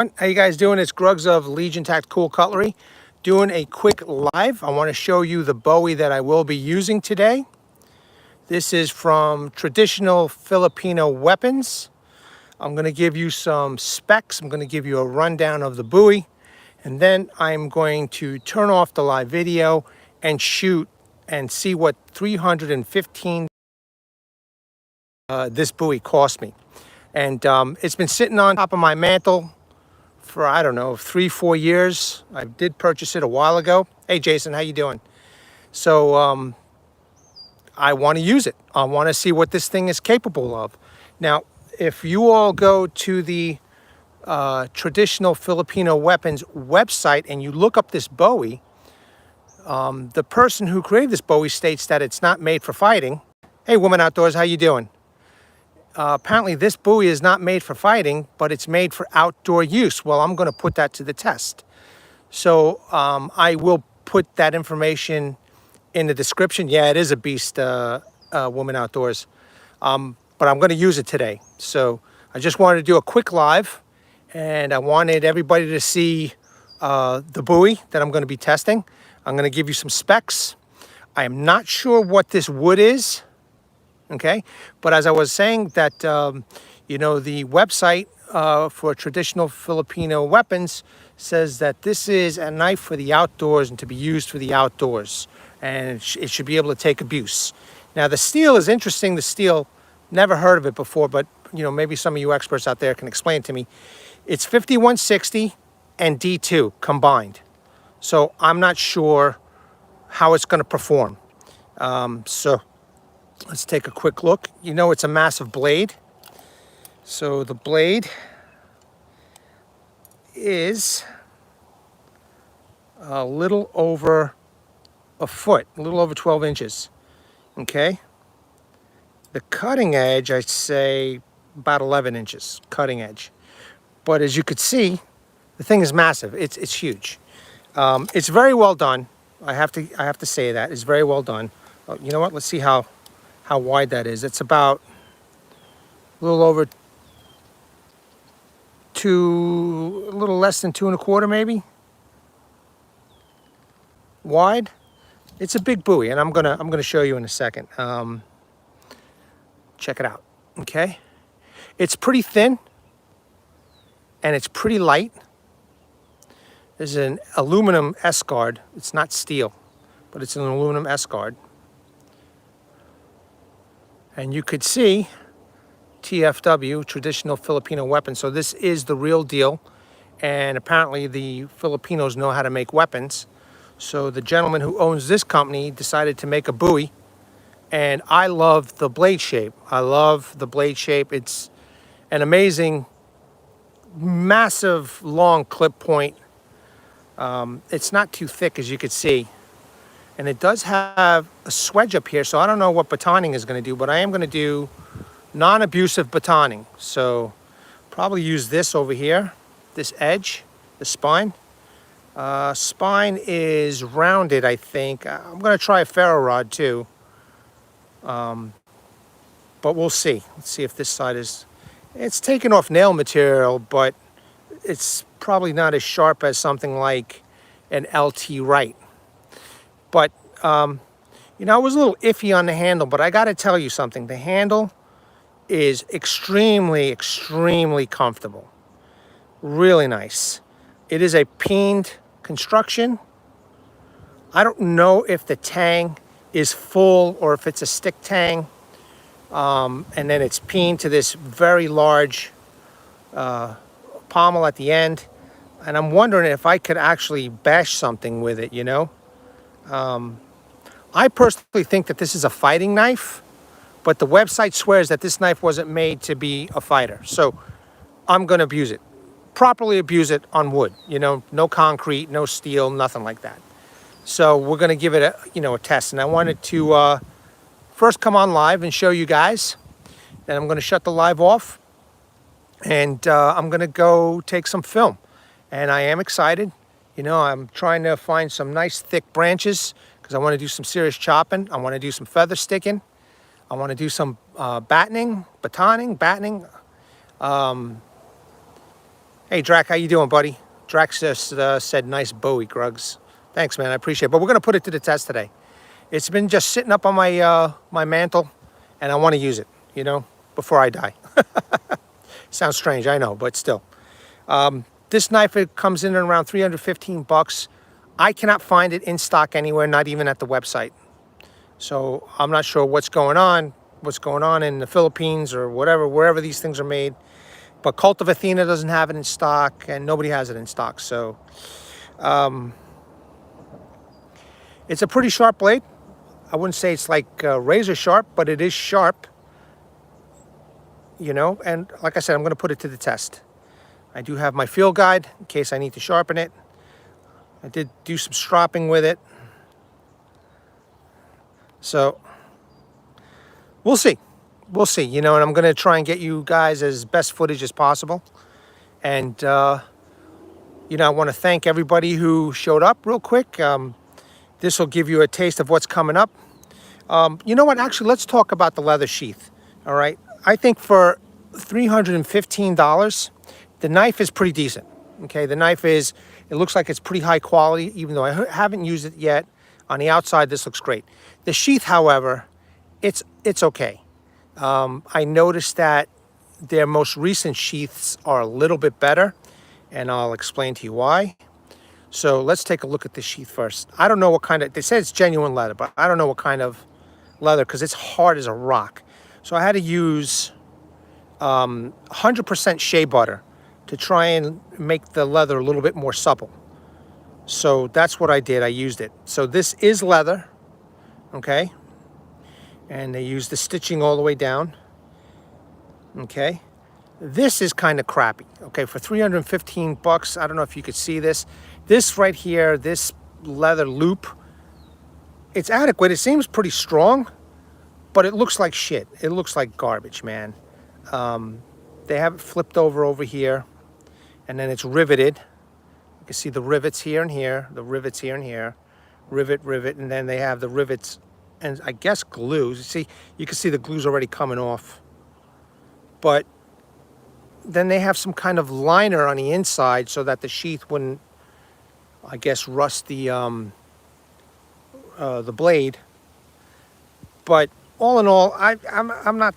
How you guys doing? It's Grugs of Legion Tactical Cutlery doing a quick live. I want to show you the Bowie that I will be using today. This is from Traditional Filipino Weapons. I'm going to give you some specs. I'm going to give you a rundown of the Bowie, and then I'm going to turn off the live video and shoot and see what $315 this Bowie cost me. And it's been sitting on top of my mantle for, I don't know, 3-4 years. I did purchase it a while ago. Hey, Jason, how you doing? So I want to use it. I want to see what this thing is capable of. Now, if you all go to the Traditional Filipino Weapons website and you look up this Bowie, the person who created this Bowie states that it's not made for fighting. Hey, Woman Outdoors, how you doing? Apparently this Bowie is not made for fighting, but it's made for outdoor use. Well, I'm going to put that to the test. So I will put that information in the description. Yeah, it is a beast, Woman Outdoors. But I'm going to use it today. So I just wanted to do a quick live, and I wanted everybody to see the Bowie that I'm going to be testing. I'm going to give you some specs. I am not sure what this wood is. Okay, but as I was saying that, you know, the website for Traditional Filipino Weapons says that this is a knife for the outdoors and to be used for the outdoors, and it should be able to take abuse. Now, the steel is interesting. The steel, never heard of it before, but, you know, maybe some of you experts out there can explain to me. It's 5160 and D2 combined. So I'm not sure how it's going to perform. So let's take a quick look. You know, it's a massive blade. So the blade is a little over a foot, a little over 12 inches. Okay. The cutting edge, I'd say about 11 inches cutting edge. But as you could see, the thing is massive. It's huge. It's very well done. I have to say that it's very well done. You know what? Let's see how wide that is. It's about a little over a little less than 2¼ maybe wide. It's a big Bowie, and I'm gonna show you in a second. Check it out. Okay, it's pretty thin and it's pretty light. There's an aluminum S-guard. It's not steel, but it's an aluminum S-guard. And you could see TFW, Traditional Filipino Weapons. So this is the real deal. And apparently the Filipinos know how to make weapons. So the gentleman who owns this company decided to make a Bowie. And I love the blade shape. I love the blade shape. It's an amazing, massive, long clip point. It's not too thick, as you could see. And it does have a swedge up here, so I don't know what batoning is going to do, but I am going to do non-abusive batoning. So probably use this over here, this edge, the spine. Spine is rounded, I think. I'm going to try a ferro rod too. But we'll see. Let's see if this side is... It's taken off nail material, but it's probably not as sharp as something like an LT Wright. But, you know, I was a little iffy on the handle, but I got to tell you something. The handle is extremely, extremely comfortable. Really nice. It is a peened construction. I don't know if the tang is full or if it's a stick tang. And then it's peened to this very large pommel at the end. And I'm wondering if I could actually bash something with it, you know? I personally think that this is a fighting knife, but the website swears that this knife wasn't made to be a fighter. So I'm going to abuse it, properly abuse it on wood, you know, no concrete, no steel, nothing like that. So we're going to give it a test. And I wanted to first come on live and show you guys. Then I'm going to shut the live off, and I'm going to go take some film. And I am excited. You know, I'm trying to find some nice thick branches because I want to do some serious chopping. I want to do some feather sticking. I want to do some batoning. Hey, Drac, how you doing, buddy? Drac just said nice Bowie, Grugs. Thanks, man. I appreciate it. But we're going to put it to the test today. It's been just sitting up on my my mantle, and I want to use it, you know, before I die. Sounds strange, I know, but still. This knife, it comes in at around 315 bucks. I cannot find it in stock anywhere, not even at the website. So I'm not sure what's going on in the Philippines or whatever, wherever these things are made. But Cult of Athena doesn't have it in stock, and nobody has it in stock. So it's a pretty sharp blade. I wouldn't say it's like razor sharp, but it is sharp. You know, and like I said, I'm going to put it to the test. I do have my field guide in case I need to sharpen it. I did do some stropping with it. So we'll see. We'll see, you know, and I'm going to try and get you guys as best footage as possible. And, you know, I want to thank everybody who showed up real quick. This will give you a taste of what's coming up. You know what? Actually, let's talk about the leather sheath. All right. I think for $315, the knife is pretty decent. Okay. The knife is, it looks like it's pretty high quality, even though I haven't used it yet. On the outside, this looks great. The sheath, however, it's okay. I noticed that their most recent sheaths are a little bit better, and I'll explain to you why. So let's take a look at the sheath first. I don't know what kind of, they say it's genuine leather, but I don't know what kind of leather because it's hard as a rock. So I had to use 100% shea butter to try and make the leather a little bit more supple. So that's what I did. I used it. So this is leather, okay? And they use the stitching all the way down, okay? This is kind of crappy, okay? For 315 bucks, I don't know if you could see this. This right here, this leather loop, it's adequate. It seems pretty strong, but it looks like shit. It looks like garbage, man. They have it flipped over here, and then it's riveted. You can see the rivets here and here, the rivets here and here, rivet, and then they have the rivets and I guess glues. See, you can see the glue's already coming off. But then they have some kind of liner on the inside so that the sheath wouldn't, I guess, rust the blade. But all in all, I'm not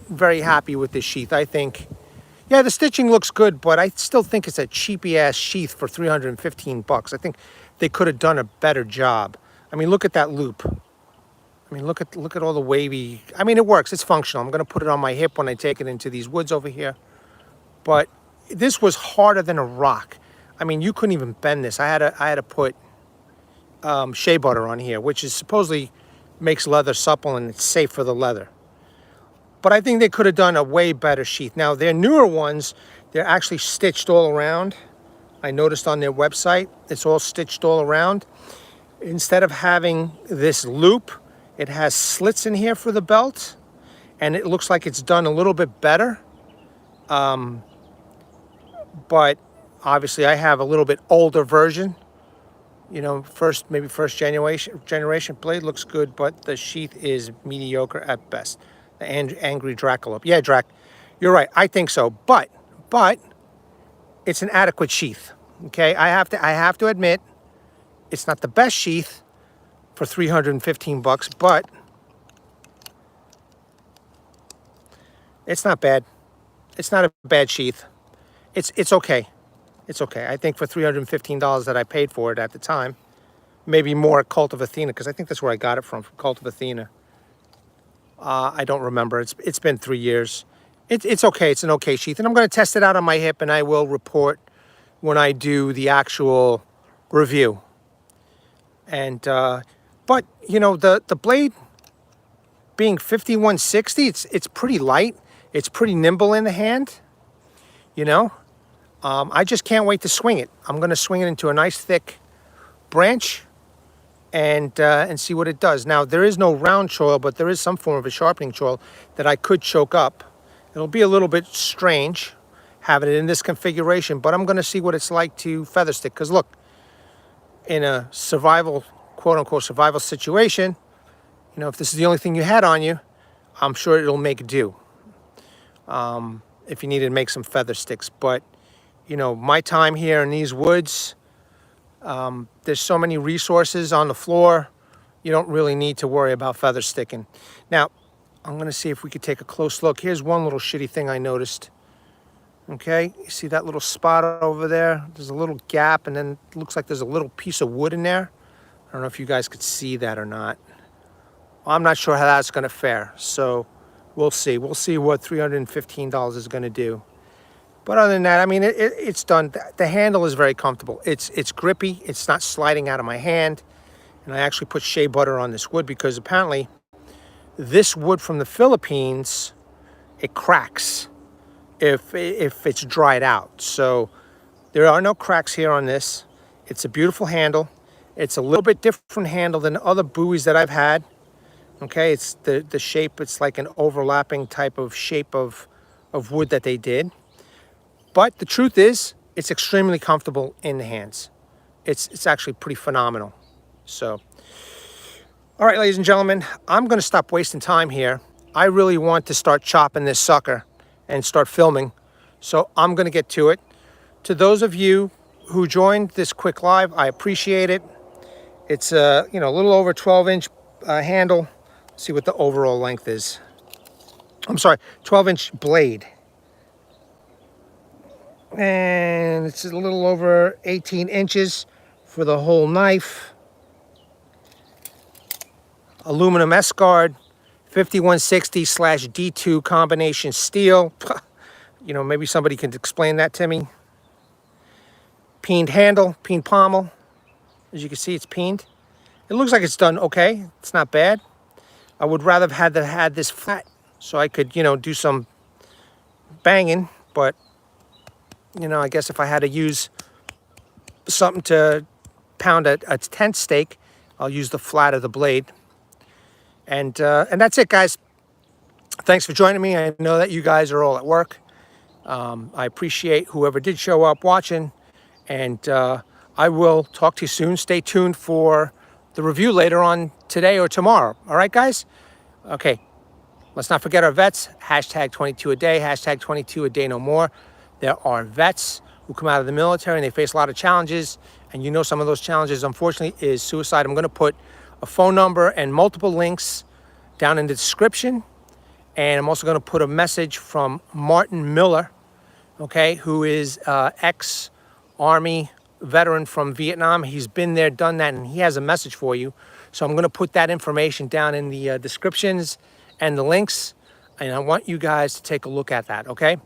very happy with this sheath. I think, yeah, the stitching looks good, but I still think it's a cheapy ass sheath for 315 bucks. I think they could have done a better job. I mean, look at that loop. I mean, look at all the wavy. I mean, it works. It's functional. I'm going to put it on my hip when I take it into these woods over here. But this was harder than a rock. I mean, you couldn't even bend this. I had to put shea butter on here, which is supposedly makes leather supple and it's safe for the leather. But I think they could have done a way better sheath. Now, their newer ones, they're actually stitched all around. I noticed on their website, it's all stitched all around. Instead of having this loop, it has slits in here for the belt, and it looks like it's done a little bit better. But obviously I have a little bit older version. You know, maybe first generation blade looks good, but the sheath is mediocre at best. The angry Dracula. Yeah, Drac, you're right. I think so. But it's an adequate sheath. Okay, I have to admit, it's not the best sheath for 315 bucks, but it's not bad. It's not a bad sheath. It's okay. It's okay. I think for $315 that I paid for it at the time, maybe more at Cult of Athena, because I think that's where I got it from Cult of Athena. I don't remember. It's been 3 years. It's okay. It's an okay sheath, and I'm going to test it out on my hip, and I will report when I do the actual review. And but you know, the blade being 5160, it's pretty light. It's pretty nimble in the hand. You know, I just can't wait to swing it. I'm going to swing it into a nice thick branch and see what it does. Now, there is no round choil, but there is some form of a sharpening choil that I could choke up. It'll be a little bit strange having it in this configuration, but I'm going to see what it's like to feather stick. Because look, in a survival, quote-unquote survival situation, you know, if this is the only thing you had on you, I'm sure it'll make do. If you needed to make some feather sticks. But, you know, my time here in these woods, there's so many resources on the floor. You don't really need to worry about feathers sticking. Now, I'm going to see if we could take a close look. Here's one little shitty thing I noticed. Okay, you see that little spot over there? There's a little gap, and then it looks like there's a little piece of wood in there. I don't know if you guys could see that or not. Well, I'm not sure how that's going to fare, so we'll see. We'll see what $315 is going to do. But other than that, I mean, it's done. The handle is very comfortable. It's grippy. It's not sliding out of my hand. And I actually put shea butter on this wood because apparently this wood from the Philippines, it cracks if it's dried out. So there are no cracks here on this. It's a beautiful handle. It's a little bit different handle than other Bowies that I've had. Okay, it's the shape. It's like an overlapping type of shape of wood that they did. But the truth is, it's extremely comfortable in the hands. It's actually pretty phenomenal. So, all right, ladies and gentlemen, I'm going to stop wasting time here. I really want to start chopping this sucker and start filming. So I'm going to get to it. To those of you who joined this quick live, I appreciate it. It's a little over 12-inch handle. Let's see what the overall length is. I'm sorry, 12-inch blade. And it's a little over 18 inches for the whole knife. Aluminum S-guard, 5160/D2 combination steel. You know, maybe somebody can explain that to me. Peened handle, peened pommel. As you can see, it's peened. It looks like it's done okay. It's not bad. I would rather have had this flat so I could, do some banging. But, I guess if I had to use something to pound a tent stake, I'll use the flat of the blade. And that's it, guys. Thanks for joining me. I know that you guys are all at work. I appreciate whoever did show up watching. And I will talk to you soon. Stay tuned for the review later on today or tomorrow. All right, guys? Okay. Let's not forget our vets. Hashtag 22 a day. Hashtag 22 a day no more. There are vets who come out of the military and they face a lot of challenges. And some of those challenges, unfortunately, is suicide. I'm going to put a phone number and multiple links down in the description. And I'm also going to put a message from Martin Miller, okay, who is ex-Army veteran from Vietnam. He's been there, done that, and he has a message for you. So I'm going to put that information down in the descriptions and the links. And I want you guys to take a look at that, okay?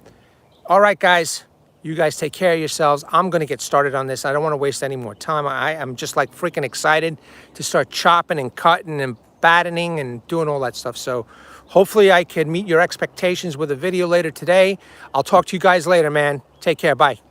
All right, guys. You guys take care of yourselves. I'm going to get started on this. I don't want to waste any more time. I'm just like freaking excited to start chopping and cutting and battening and doing all that stuff. So hopefully I can meet your expectations with a video later today. I'll talk to you guys later, man. Take care. Bye.